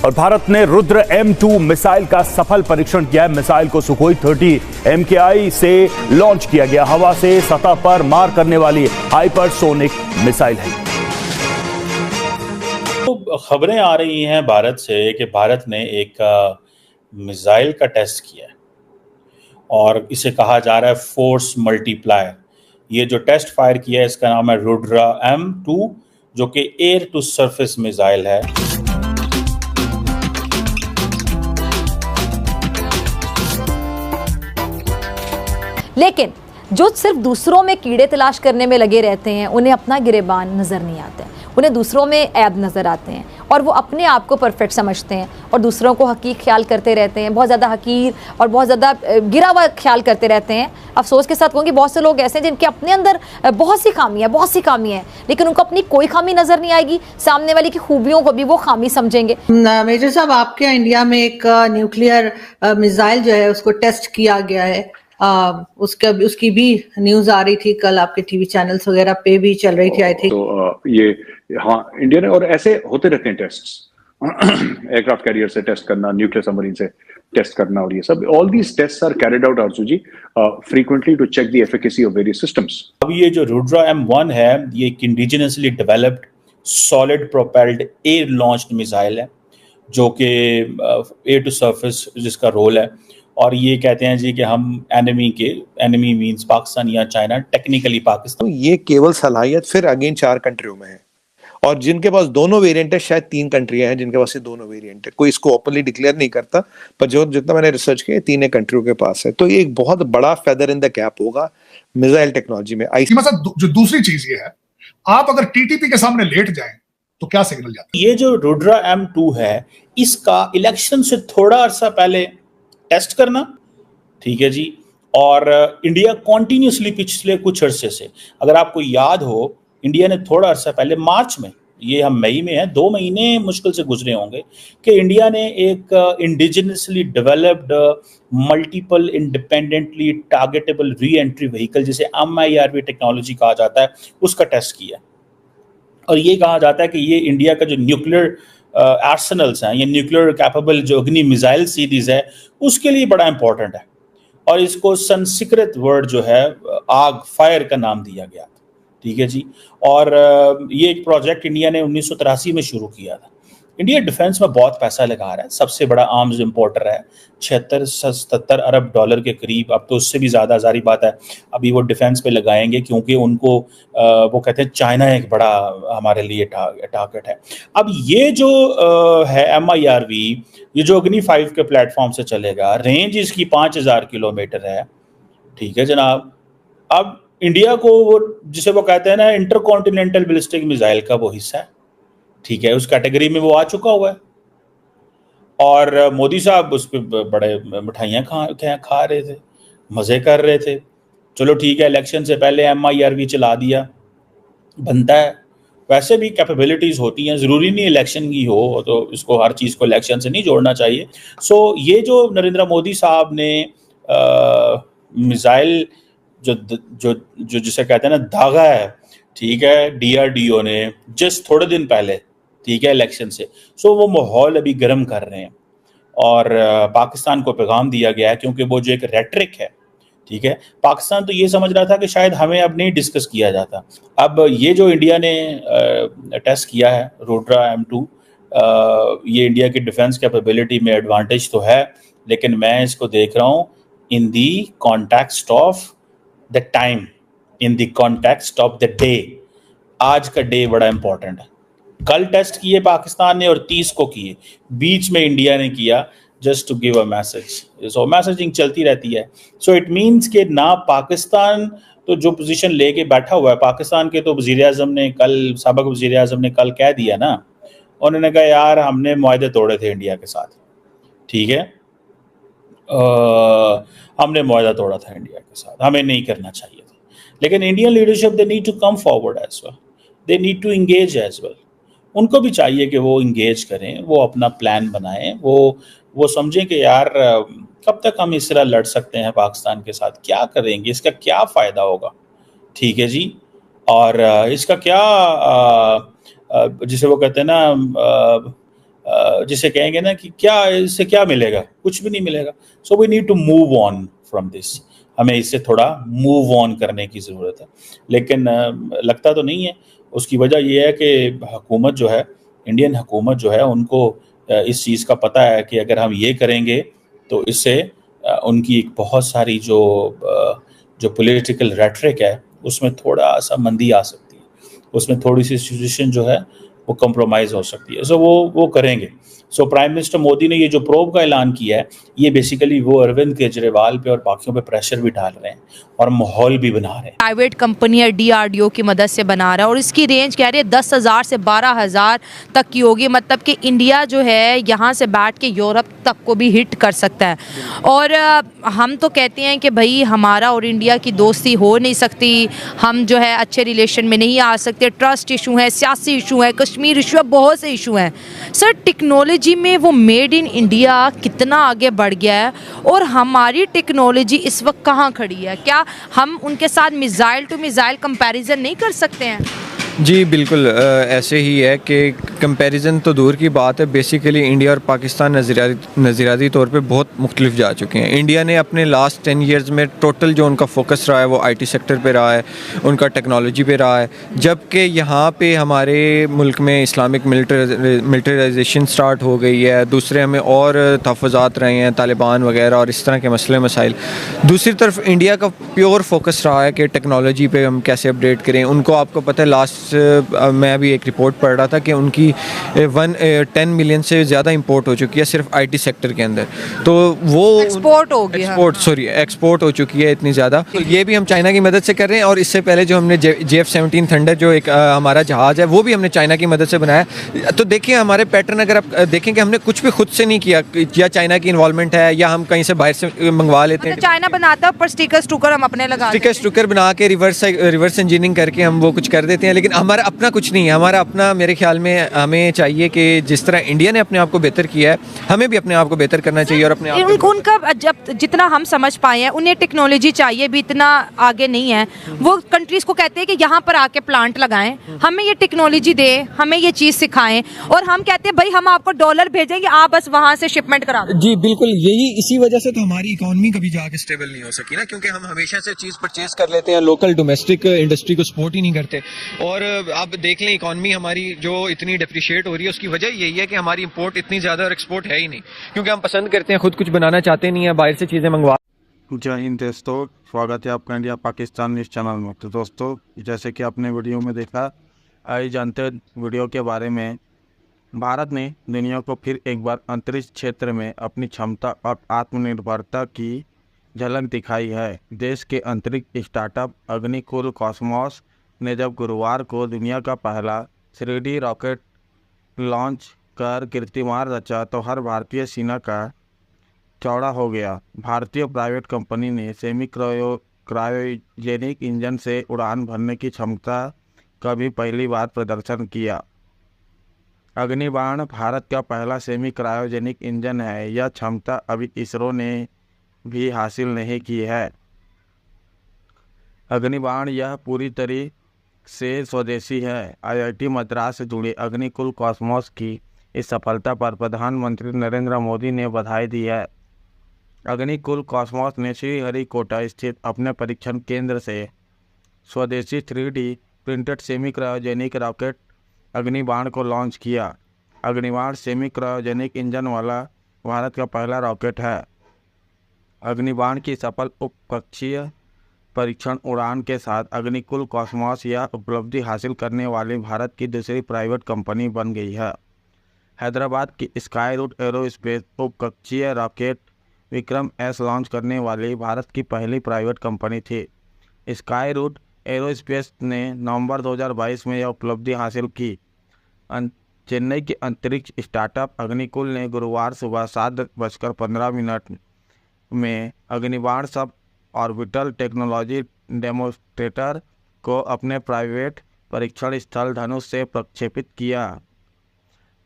और भारत ने Rudra M2 missile का सफल परीक्षण किया है। मिसाइल को सुखोई 30 MKI से लॉन्च किया गया। हवा से सतह पर मार करने वाली हाइपरसोनिक मिसाइल है। तो खबरें आ रही हैं भारत से कि भारत ने एक मिसाइल का टेस्ट किया है और इसे कहा जा रहा है फोर्स मल्टीप्लायर। ये जो टेस्ट फायर किया है इसका नाम है रुद्र M2, जो कि एयर टू सरफेस मिसाइल है। लेकिन जो सिर्फ दूसरों में कीड़े तलाश करने में लगे रहते हैं, उन्हें अपना गिरेबान नज़र नहीं आता है, उन्हें दूसरों में ऐब नज़र आते हैं और वो अपने आप को परफेक्ट समझते हैं और दूसरों को हकीर ख्याल करते रहते हैं, बहुत ज़्यादा हकीर और बहुत ज़्यादा गिरा हुआ ख्याल करते रहते हैं। अफसोस के साथ कहूँगी बहुत से लोग ऐसे हैं जिनके अपने अंदर बहुत सी खामियाँ हैं, लेकिन उनको अपनी कोई खामी नज़र नहीं आएगी, सामने वाले की खूबियों को भी वो खामी समझेंगे। मेजर साहब, आपके यहाँ इंडिया में एक न्यूक्लियर मिसाइल जो है उसको टेस्ट किया गया है, उसकी भी न्यूज आ रही थी, कल आपके टीवी चैनल्स वगैरह पे भी चल रही थी आई थिंक। तो ये हाँ इंडिया ने, और ऐसे होते रहते हैं टेस्ट्स, एयरक्राफ्ट कैरियर से टेस्ट करना, न्यूक्लियर सबमरीन से टेस्ट करना, और ये सब all these tests are carried out Arzoo ji frequently to check the efficacy of various systems. अब ये जो रुद्र M1 है, ये एक indigenously developed solid propelled air launched missile है, जो कि एयर टू सरफेस जिसका रोल है। और ये कहते हैं जी कि हम एनिमी मींस पाकिस्तान या चाइना, टेक्निकली पाकिस्तान। ये केवल सलाहियत फिर अगेन 4 कंट्रियों में है, और जिनके पास दोनों वेरिएंट है, शायद 3 कंट्रियां हैं जिनके पास ये दोनों वेरिएंट है। कोई इसको ओपनली डिक्लेयर नहीं करता, पर जितना मैंने रिसर्च किया 3 कंट्रियों के पास है। तो ये एक बहुत बड़ा फेदर इन द कैप होगा मिसाइल टेक्नोलॉजी में। जो दूसरी चीज ये है, आप अगर टीटीपी के सामने लेट जाएं तो क्या सिग्नल जाता है? ये जो रुद्र M2 है, इसका इलेक्शन से थोड़ा अरसा पहले टेस्ट करना, ठीक है जी। और इंडिया कॉन्टिन्यूसली पिछले कुछ अरसे से, अगर आपको याद हो, इंडिया ने थोड़ा अरसा पहले मार्च में, ये हम मई में है, 2 महीने मुश्किल से गुजरे होंगे, कि इंडिया ने एक indigenously developed multiple independently targetable re entry vehicle, जिसे MIRV टेक्नोलॉजी कहा जाता है, उसका टेस्ट किया। और ये कहा जाता है कि ये इंडिया का जो न्यूक्लियर आर्सेनल्स हैं, ये न्यूक्लियर कैपेबल जो अग्नि मिसाइल सीरीज है, उसके लिए बड़ा इंपॉर्टेंट है। और इसको संस्कृत वर्ड जो है आग, फायर का नाम दिया गया, ठीक है जी। और ये एक प्रोजेक्ट इंडिया ने 1983 में शुरू किया था। इंडिया डिफेंस में बहुत पैसा लगा रहा है, सबसे बड़ा आर्म्स इंपोर्टर है, 76-77 अरब डॉलर के करीब, अब तो उससे भी ज़्यादा, जारी बात है अभी वो डिफेंस पे लगाएंगे, क्योंकि उनको वो कहते हैं चाइना एक बड़ा हमारे लिए टारगेट है। अब ये जो है MIRV, ये जो अग्नि 5 के प्लेटफॉर्म से चलेगा, रेंज इसकी 5000 किलोमीटर है, ठीक है जनाब। अब इंडिया को वो जिसे वो कहते हैं ना इंटरकॉन्टिनेंटल बैलिस्टिक मिसाइल का वो हिस्सा है, ठीक है, उस कैटेगरी में वो आ चुका हुआ है। और मोदी साहब उस पर बड़े मिठाइयाँ खा रहे थे, मज़े कर रहे थे। चलो ठीक है, इलेक्शन से पहले MIRV चला दिया, बनता है। वैसे भी कैपेबिलिटीज़ होती हैं, ज़रूरी नहीं इलेक्शन की हो, तो इसको हर चीज़ को इलेक्शन से नहीं जोड़ना चाहिए। सो ये जो नरेंद्र मोदी साहब ने मिसाइल जो जिसे कहते हैं ना दागा है, ठीक है, DRDO ने जस्ट थोड़े दिन पहले, ठीक है, इलेक्शन से, सो वो माहौल अभी गर्म कर रहे हैं। और पाकिस्तान को पैगाम दिया गया है, क्योंकि वो जो एक रेटरिक है, ठीक है, पाकिस्तान तो ये समझ रहा था कि शायद हमें अब नहीं डिस्कस किया जाता। अब ये जो इंडिया ने टेस्ट किया है रुद्र M2, ये इंडिया की डिफेंस कैपेबिलिटी में एडवांटेज तो है, लेकिन मैं इसको देख रहा हूँ in the context of the time, in the context of the day. आज का डे बड़ा इंपॉर्टेंट है। कल टेस्ट किए पाकिस्तान ने और 30 को किए, बीच में इंडिया ने किया, just to give a message. So messaging चलती रहती है। सो इट मीन्स कि ना पाकिस्तान तो जो पोजीशन लेके बैठा हुआ है, पाकिस्तान के तो वज़ीर-ए-आज़म ने कल, साबिक़ वज़ीर-ए-आज़म ने कल कह दिया ना, उन्होंने कहा यार हमने मुआहदे तोड़े थे इंडिया के साथ, ठीक है, हमने मुआहदा तोड़ा था इंडिया के साथ, हमें नहीं करना चाहिए था। लेकिन Indian leadership they need to come forward as well, they need to engage as well. उनको भी चाहिए कि वो इंगेज करें, वो अपना प्लान बनाएं, वो समझें कि यार कब तक हम इस तरह लड़ सकते हैं पाकिस्तान के साथ, क्या करेंगे, इसका क्या फ़ायदा होगा, ठीक है जी। और इसका क्या जिसे वो कहते हैं ना जिसे कहेंगे ना कि क्या इससे क्या मिलेगा, कुछ भी नहीं मिलेगा। So we need to move on from this, हमें इससे थोड़ा मूव ऑन करने की ज़रूरत है, लेकिन लगता तो नहीं है। उसकी वजह यह है कि हुकूमत जो है, इंडियन हुकूमत जो है, उनको इस चीज़ का पता है कि अगर हम ये करेंगे तो इससे उनकी एक बहुत सारी जो पॉलिटिकल रेटरिक है उसमें थोड़ा सा मंदी आ सकती है, उसमें थोड़ी सी सिचुएशन जो है वो कंप्रोमाइज़ हो सकती है। सो वो करेंगे। सो प्राइम मिनिस्टर मोदी ने ये जो प्रोब का ऐलान किया है, ये बेसिकली वो अरविंद केजरीवाल पे और बाकियों पे प्रेशर भी डाल रहे हैं और माहौल भी बना रहे हैं। प्राइवेट कंपनी है DRDO की मदद से बना रहा है और इसकी रेंज कह रही है 10,000 से 12,000 तक की होगी। मतलब कि इंडिया जो है यहाँ से बैठ के यूरोप तक को भी हिट कर सकता है। और हम तो कहते हैं कि भाई हमारा और इंडिया की दोस्ती हो नहीं सकती, हम जो है अच्छे रिलेशन में नहीं आ सकते, ट्रस्ट इशू है, सियासी इशू है, कश्मीर इशू है, बहुत से इशू हैं। सर टेक्नोलॉजी में वो मेड इन इंडिया कितना आगे बढ़ गया है और हमारी टेक्नोलॉजी इस वक्त कहाँ खड़ी है? क्या हम उनके साथ मिसाइल टू मिसाइल कंपैरिजन नहीं कर सकते हैं? जी बिल्कुल, ऐसे ही है कि कंपैरिजन तो दूर की बात है। बेसिकली इंडिया और पाकिस्तान नज़रियाती तौर पे बहुत मुख्तलिफ जा चुके हैं। इंडिया ने अपने लास्ट 10 इयर्स में टोटल जो उनका फोकस रहा है वो IT सेक्टर पे रहा है, उनका टेक्नोलॉजी पे रहा है, जबकि यहाँ पे हमारे मुल्क में इस्लामिक मिलिटराइजेशन स्टार्ट हो गई है। दूसरे हमें और तहफ़्फ़ुज़ात रहे हैं, तालिबान वगैरह और इस तरह के मसले मसाइल। दूसरी तरफ इंडिया का प्योर फोकस रहा है कि टेक्नोलॉजी पे हम कैसे अपडेट करें। उनको आपको पता है लास्ट मैं अभी एक रिपोर्ट पढ़ रहा था कि उनकी 10 मिलियन से ज़्यादा इंपोर्ट हो चुकी है सिर्फ IT सेक्टर के अंदर। तो वो एक्सपोर्ट हो गया, एक्सपोर्ट हो चुकी है इतनी ज़्यादा। तो ये भी हम चाइना की मदद से कर रहे हैं और इससे पहले जो हमने JF-17 थंडर जो एक हमारा जहाज़ है वो भी हमने चाइना की मदद से बनाया। तो देखिए हमारे पैटर्न अगर आप देखें कि हमने कुछ भी खुद से नहीं किया, या चाइना की इन्वॉल्वमेंट है या हम कहीं से बाहर से मंगवा लेते हैं। चाइना बनाता है पर स्टिकर हम अपने लगा देते हैं। स्टिकर बना के रिवर्स इंजीनियरिंग करके हम वो कुछ कर देते हैं, लेकिन हमारा अपना कुछ नहीं है। हमारा अपना, मेरे ख्याल में हमें चाहिए कि जिस तरह इंडिया ने अपने आप को बेहतर किया है हमें भी अपने आप को बेहतर करना चाहिए। और अपने आप उनका जब जितना हम समझ पाए हैं उन्हें टेक्नोलॉजी चाहिए भी इतना आगे नहीं है। वो कंट्रीज को कहते हैं कि यहाँ पर आके प्लांट लगाएं, हमें ये टेक्नोलॉजी दें, हमें ये चीज़ सिखाएं, और हम कहते हैं भाई हम आपको डॉलर भेजेंगे, आप बस वहाँ से शिपमेंट करा दो। जी बिल्कुल, यही इसी वजह से तो हमारी इकोनॉमी कभी जाके स्टेबल नहीं हो सकी ना, क्योंकि हम हमेशा से चीज़ परचेज कर लेते हैं, लोकल डोमेस्टिक इंडस्ट्री को सपोर्ट ही नहीं करते। और आप देख लें इकोनॉमी हमारी जो इतनी डिप्रिशिएट हो रही है उसकी वजह यही है कि हमारी इंपोर्ट इतनी ज़्यादा और एक्सपोर्ट है ही नहीं, क्योंकि हम पसंद करते हैं, खुद कुछ बनाना चाहते नहीं है, बाहर से चीज़ें मंगवा। जय हिंद दोस्तों, स्वागत है आपका इंडिया पाकिस्तान न्यूज़ चैनल में। तो दोस्तों, जैसे कि आपने वीडियो में देखा, आइए जानते हैं वीडियो के बारे में। भारत ने दुनिया को फिर एक बार अंतरिक्ष क्षेत्र में अपनी क्षमता और आत्मनिर्भरता की झलक दिखाई है। देश के अंतरिक्ष स्टार्टअप अग्निकुल कॉस्मोस ने जब गुरुवार को दुनिया का पहला 3D रॉकेट लॉन्च कर कीर्तिमान रचा तो हर भारतीय सीना का चौड़ा हो गया। भारतीय प्राइवेट कंपनी ने सेमी क्रायोजेनिक इंजन से उड़ान भरने की क्षमता का भी पहली बार प्रदर्शन किया। अग्निबाण भारत का पहला सेमी क्रायोजेनिक इंजन है। यह क्षमता अभी इसरो ने भी हासिल नहीं की है। अग्निबाण यह पूरी तरह से स्वदेशी है। IIT मद्रास से जुड़े अग्निकुल कॉस्मोस की इस सफलता पर प्रधानमंत्री नरेंद्र मोदी ने बधाई दी है। अग्निकुल कॉस्मोस ने श्रीहरिकोटा स्थित अपने परीक्षण केंद्र से स्वदेशी 3D printed semi cryogenic rocket Agnibaan को लॉन्च किया। अग्निबाण सेमी क्रायोजेनिक इंजन वाला भारत का पहला रॉकेट है। अग्निबाण की सफल उपकक्षीय परीक्षण उड़ान के साथ अग्निकुल कॉस्मोस यह उपलब्धि हासिल करने वाली भारत की दूसरी प्राइवेट कंपनी बन गई है। हैदराबाद की स्काई रूट एरोस्पेस उपकक्षीय रॉकेट विक्रम S लॉन्च करने वाली भारत की पहली प्राइवेट कंपनी थी। स्काई रूट एरोस्पेस ने नवंबर 2022 में यह उपलब्धि हासिल की। चेन्नई के अंतरिक्ष स्टार्टअप अग्निकुल ने गुरुवार सुबह 7:15 में अग्निबाण सब ऑर्बिटल टेक्नोलॉजी डेमोस्ट्रेटर को अपने प्राइवेट परीक्षण स्थल धनुष से प्रक्षेपित किया।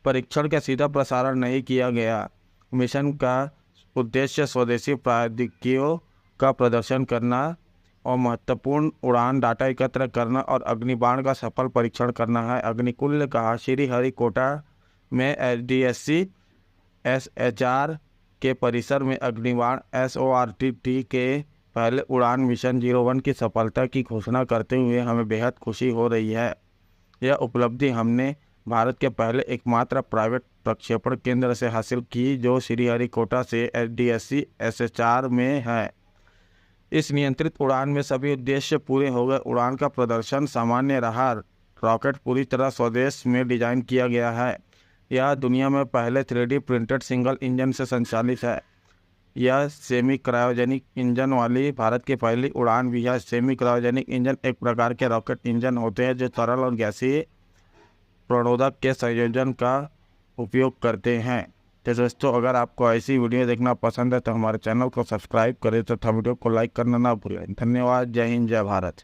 परीक्षण का सीधा प्रसारण नहीं किया गया। मिशन का उद्देश्य स्वदेशी प्रौद्योगिकियों का प्रदर्शन करना और महत्वपूर्ण उड़ान डाटा एकत्र करना और अग्निबाण का सफल परीक्षण करना है। अग्निकुल ने कहा, श्रीहरिकोटा में SDSC SHR के परिसर में अग्निबाण SORTT के पहले उड़ान मिशन 01 की सफलता की घोषणा करते हुए हमें बेहद खुशी हो रही है। यह उपलब्धि हमने भारत के पहले एकमात्र प्राइवेट प्रक्षेपण केंद्र से हासिल की जो श्रीहरिकोटा से SDSC SHR में है। इस नियंत्रित उड़ान में सभी उद्देश्य पूरे हो गए। उड़ान का प्रदर्शन सामान्य रहा। रॉकेट पूरी तरह स्वदेश में डिजाइन किया गया है। यह दुनिया में पहले 3D प्रिंटेड सिंगल इंजन से संचालित है। यह सेमी क्रायोजेनिक इंजन वाली भारत की पहली उड़ान भी है। सेमी क्रायोजेनिक इंजन एक प्रकार के रॉकेट इंजन होते हैं जो तरल और गैसीय प्रणोदक के संयोजन का उपयोग करते हैं। तो दोस्तों, अगर आपको ऐसी वीडियो देखना पसंद है तो हमारे चैनल को सब्सक्राइब करें तथा वीडियो को लाइक करना ना भूलें। धन्यवाद। जय हिंद, जय भारत।